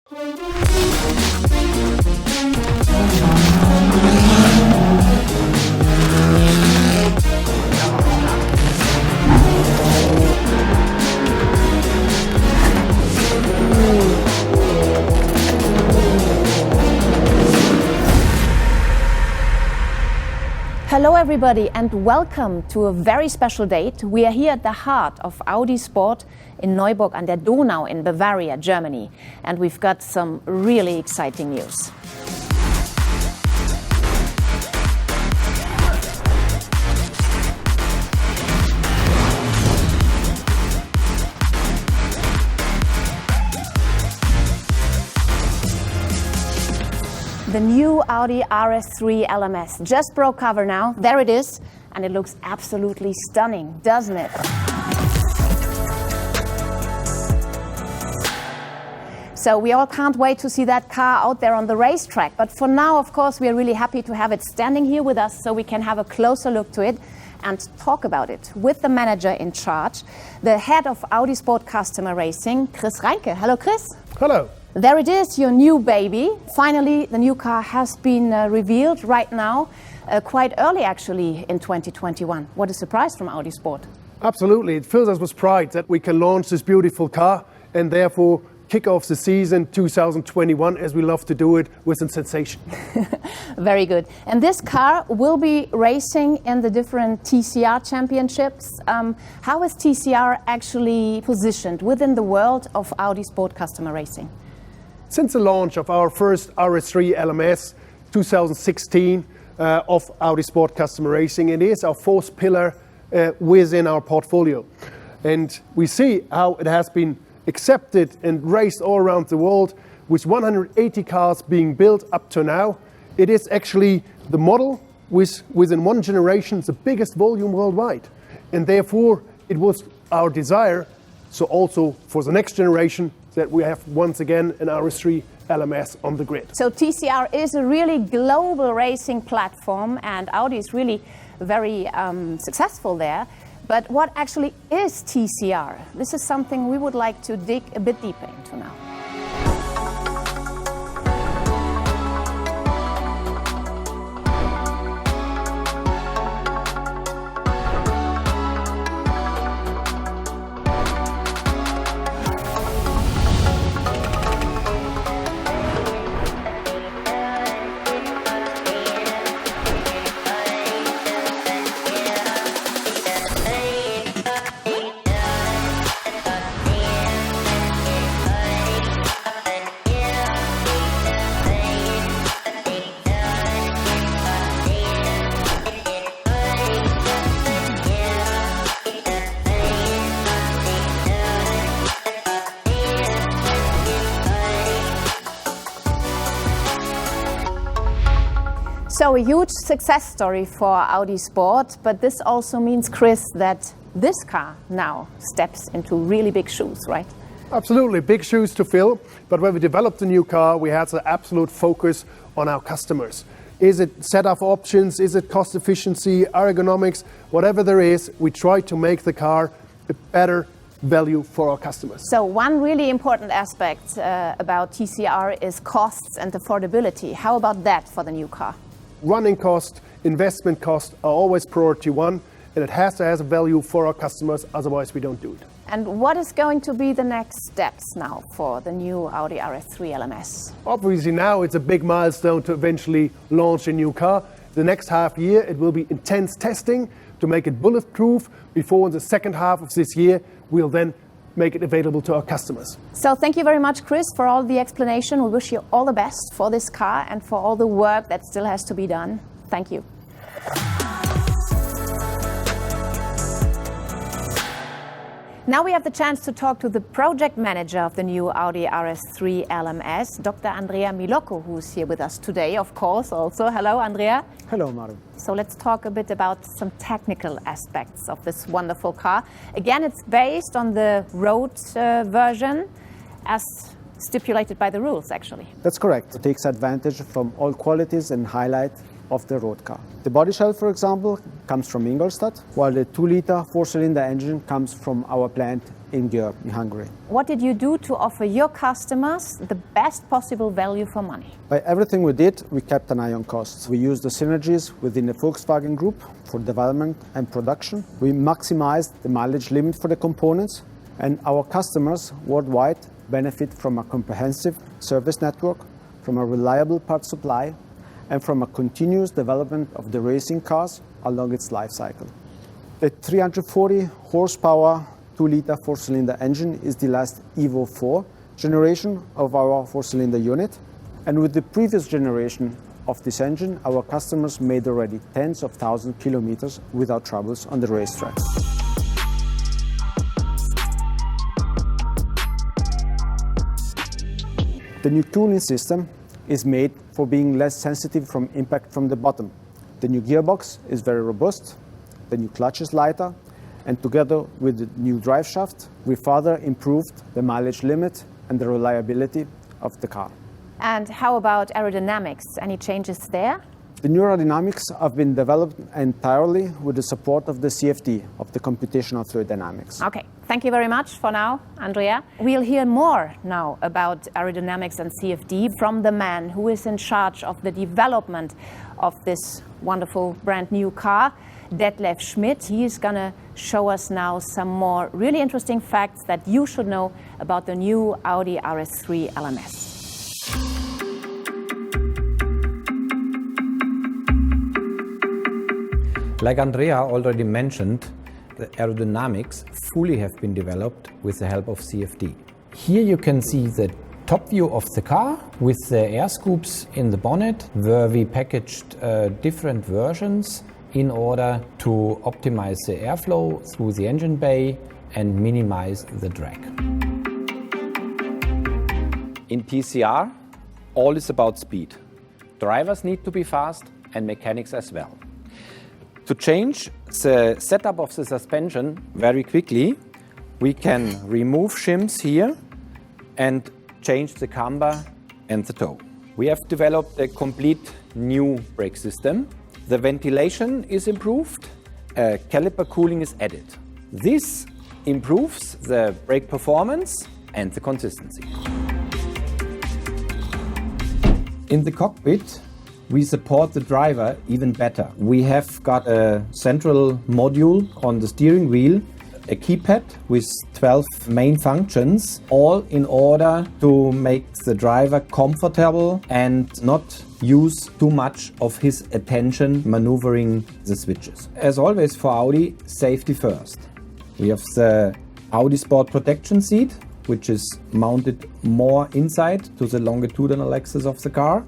Hello everybody and welcome to a very special date. We are here at the heart of Audi Sport in Neuburg an der Donau in Bavaria, Germany. And we've got some really exciting news. The new Audi RS3 LMS just broke cover now. There it is, and it looks absolutely stunning, doesn't it? So we all can't wait to see that car out there on the racetrack. But for now, of course, we are really happy to have it standing here with us so we can have a closer look to it and talk about it with the manager in charge, the head of Audi Sport Customer Racing, Chris Reinke. Hello, Chris. Hello. There it is, your new baby. Finally, the new car has been revealed right now, quite early actually in 2021. What a surprise from Audi Sport. Absolutely, it fills us with pride that we can launch this beautiful car and therefore kick off the season 2021 as we love to do it with some sensation. Very good. And this car will be racing in the different TCR championships. How is TCR actually positioned within the world of Audi Sport Customer Racing? Since the launch of our first RS3 LMS 2016 of Audi Sport Customer Racing, it is our fourth pillar within our portfolio. And we see how it has been accepted and raced all around the world with 180 cars being built up to now. It is actually the model within one generation, the biggest volume worldwide. And therefore it was our desire, so also for the next generation, that we have once again an RS3 LMS on the grid. So TCR is a really global racing platform and Audi is really very successful there. But what actually is TCR? This is something we would like to dig a bit deeper into now. So a huge success story for Audi Sport, but this also means, Chris, that this car now steps into really big shoes, right? Absolutely, big shoes to fill, but when we developed the new car, we had the absolute focus on our customers. Is it setup options, is it cost efficiency, ergonomics, whatever there is, we try to make the car a better value for our customers. So one really important aspect about TCR is costs and affordability. How about that for the new car? Running cost, investment cost are always priority one, and it has to have a value for our customers, otherwise we don't do it. And what is going to be the next steps now for the new Audi RS3 LMS? Obviously now it's a big milestone to eventually launch a new car. The next half year it will be intense testing to make it bulletproof. Before in the second half of this year we'll then make it available to our customers. So thank you very much, Chris, for all the explanation. We wish you all the best for this car and for all the work that still has to be done. Thank you. Now we have the chance to talk to the project manager of the new Audi RS3 LMS, Dr. Andrea Milocco, who's here with us today, of course, also. Hello, Andrea. Hello, Mari. So let's talk a bit about some technical aspects of this wonderful car. Again, it's based on the road version as stipulated by the rules, actually. That's correct. It takes advantage from all qualities and highlight of the road car. The body shell, for example, comes from Ingolstadt, while the 2-liter 4-cylinder engine comes from our plant in Győr, in Hungary. What did you do to offer your customers the best possible value for money? By everything we did, we kept an eye on costs. We used the synergies within the Volkswagen Group for development and production. We maximized the mileage limit for the components, and our customers worldwide benefit from a comprehensive service network, from a reliable part supply, and from a continuous development of the racing cars along its life cycle. The 340 horsepower 2-liter 4-cylinder engine is the last Evo 4 generation of our 4-cylinder unit. And with the previous generation of this engine, our customers made already tens of thousands of kilometers without troubles on the racetrack. The new cooling system is made for being less sensitive from impact from the bottom. The new gearbox is very robust, the new clutch is lighter, and together with the new drive shaft, we further improved the mileage limit and the reliability of the car. And how about aerodynamics? Any changes there? The new aerodynamics have been developed entirely with the support of the CFD, of the computational fluid dynamics. Okay, thank you very much for now, Andrea. We'll hear more now about aerodynamics and CFD from the man who is in charge of the development of this wonderful brand new car, Detlef Schmidt. He is going to show us now some more really interesting facts that you should know about the new Audi RS3 LMS. Like Andrea already mentioned, the aerodynamics fully have been developed with the help of CFD. Here you can see the top view of the car with the air scoops in the bonnet, where we packaged different versions in order to optimize the airflow through the engine bay and minimize the drag. In TCR, all is about speed. Drivers need to be fast and mechanics as well. To change the setup of the suspension very quickly, we can remove shims here and change the camber and the toe. We have developed a complete new brake system. The ventilation is improved, caliper cooling is added. This improves the brake performance and the consistency. In the cockpit, we support the driver even better. We have got a central module on the steering wheel, a keypad with 12 main functions, all in order to make the driver comfortable and not use too much of his attention maneuvering the switches. As always for Audi, safety first. We have the Audi Sport protection seat, which is mounted more inside to the longitudinal axis of the car.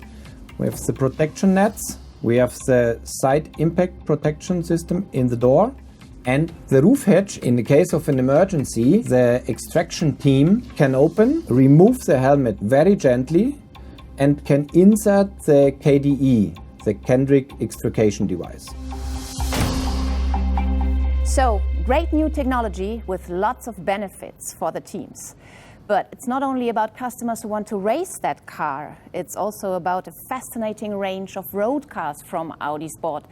We have the protection nets, we have the side impact protection system in the door, and the roof hatch. In the case of an emergency, the extraction team can open, remove the helmet very gently, and can insert the KDE, the Kendrick extrication device. So, great new technology with lots of benefits for the teams. But it's not only about customers who want to race that car, it's also about a fascinating range of road cars from Audi Sport.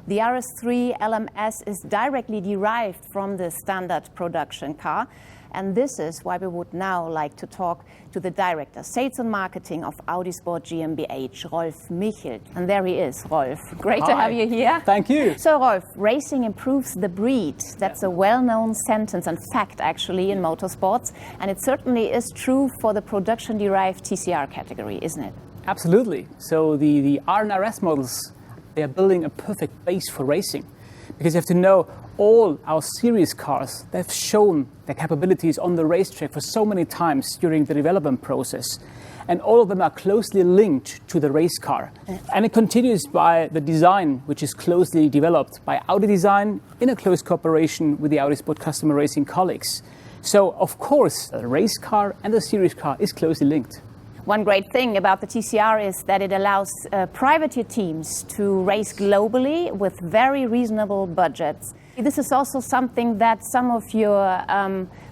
The RS3 LMS is directly derived from the standard production car, and this is why we would now like to talk to the Director, Sales and Marketing of Audi Sport GmbH, Rolf Michel. And there he is, Rolf. Great to have you here. Thank you. So Rolf, racing improves the breed. That's a well-known sentence and fact actually in motorsports, and it certainly is true for the production-derived TCR category, isn't it? Absolutely. So the R and RS models, they are building a perfect base for racing, because you have to know all our series cars, they've shown their capabilities on the racetrack for so many times during the development process. And all of them are closely linked to the race car. And it continues by the design, which is closely developed by Audi Design in a close cooperation with the Audi Sport customer racing colleagues. So, of course, the race car and the series car is closely linked. One great thing about the TCR is that it allows privateer teams to race globally with very reasonable budgets. This is also something that some of your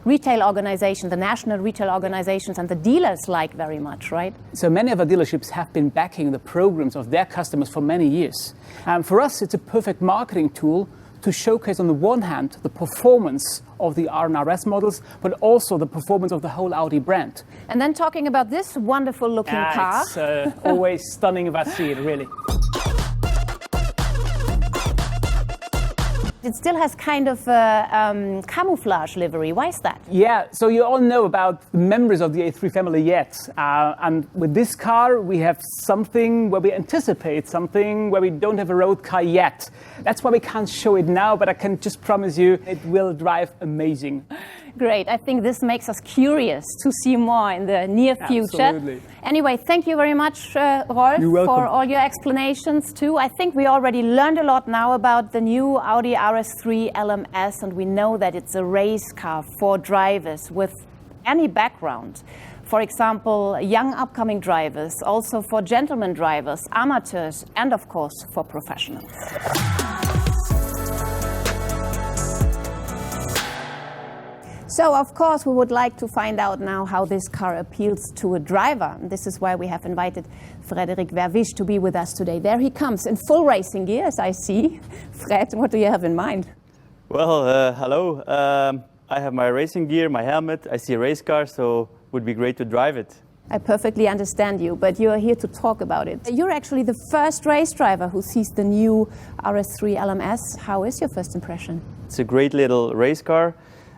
retail organizations, the national retail organizations and the dealers like very much, right? So many of our dealerships have been backing the programs of their customers for many years. For us, it's a perfect marketing tool to showcase, on the one hand, the performance of the R and RS models, but also the performance of the whole Audi brand. And then talking about this wonderful looking car. It's always stunning if I see it, really. It still has kind of a camouflage livery. Why is that? Yeah, so you all know about the members of the A3 family yet. And with this car, we have something where we anticipate something where we don't have a road car yet. That's why we can't show it now, but I can just promise you it will drive amazing. Great. I think this makes us curious to see more in the near future. Absolutely. Anyway, thank you very much, Rolf, for all your explanations too. I think we already learned a lot now about the new Audi RS3 LMS, and we know that it's a race car for drivers with any background. For example, young upcoming drivers, also for gentlemen drivers, amateurs, and of course for professionals. So, of course, we would like to find out now how this car appeals to a driver. This is why we have invited Frederik Verwisch to be with us today. There he comes in full racing gear, as I see. Fred, what do you have in mind? Well, hello. I have my racing gear, my helmet. I see a race car, so it would be great to drive it. I perfectly understand you, but you're here to talk about it. You're actually the first race driver who sees the new RS3 LMS. How is your first impression? It's a great little race car.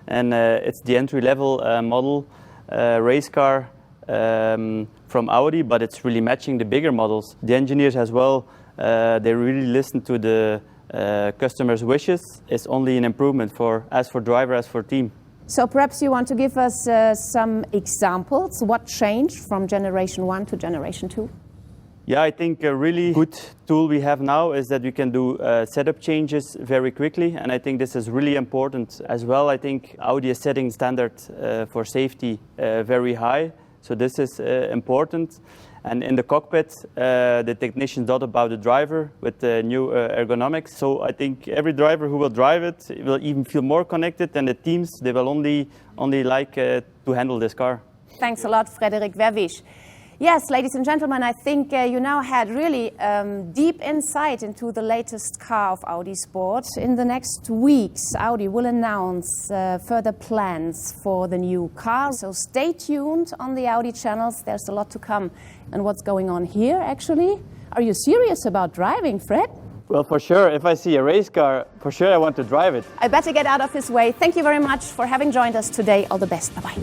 And it's the entry-level model race car from Audi, but it's really matching the bigger models. The engineers as well, they really listen to the customers' wishes. It's only an improvement as for driver, as for team. So perhaps you want to give us some examples. What changed from generation 1 to generation 2? Yeah, I think a really good tool we have now is that we can do setup changes very quickly, and I think this is really important as well. I think Audi is setting standards for safety very high, so this is important. And in the cockpit, the technicians thought about the driver with the new ergonomics. So I think every driver who will drive it will even feel more connected, and the teams, they will only like to handle this car. Thanks a lot, Frederik Verwisch. Yes, ladies and gentlemen, I think you now had really deep insight into the latest car of Audi Sport. In the next weeks, Audi will announce further plans for the new car. So stay tuned on the Audi channels. There's a lot to come. And what's going on here, actually? Are you serious about driving, Fred? Well, for sure. If I see a race car, for sure I want to drive it. I better get out of his way. Thank you very much for having joined us today. All the best. Bye-bye.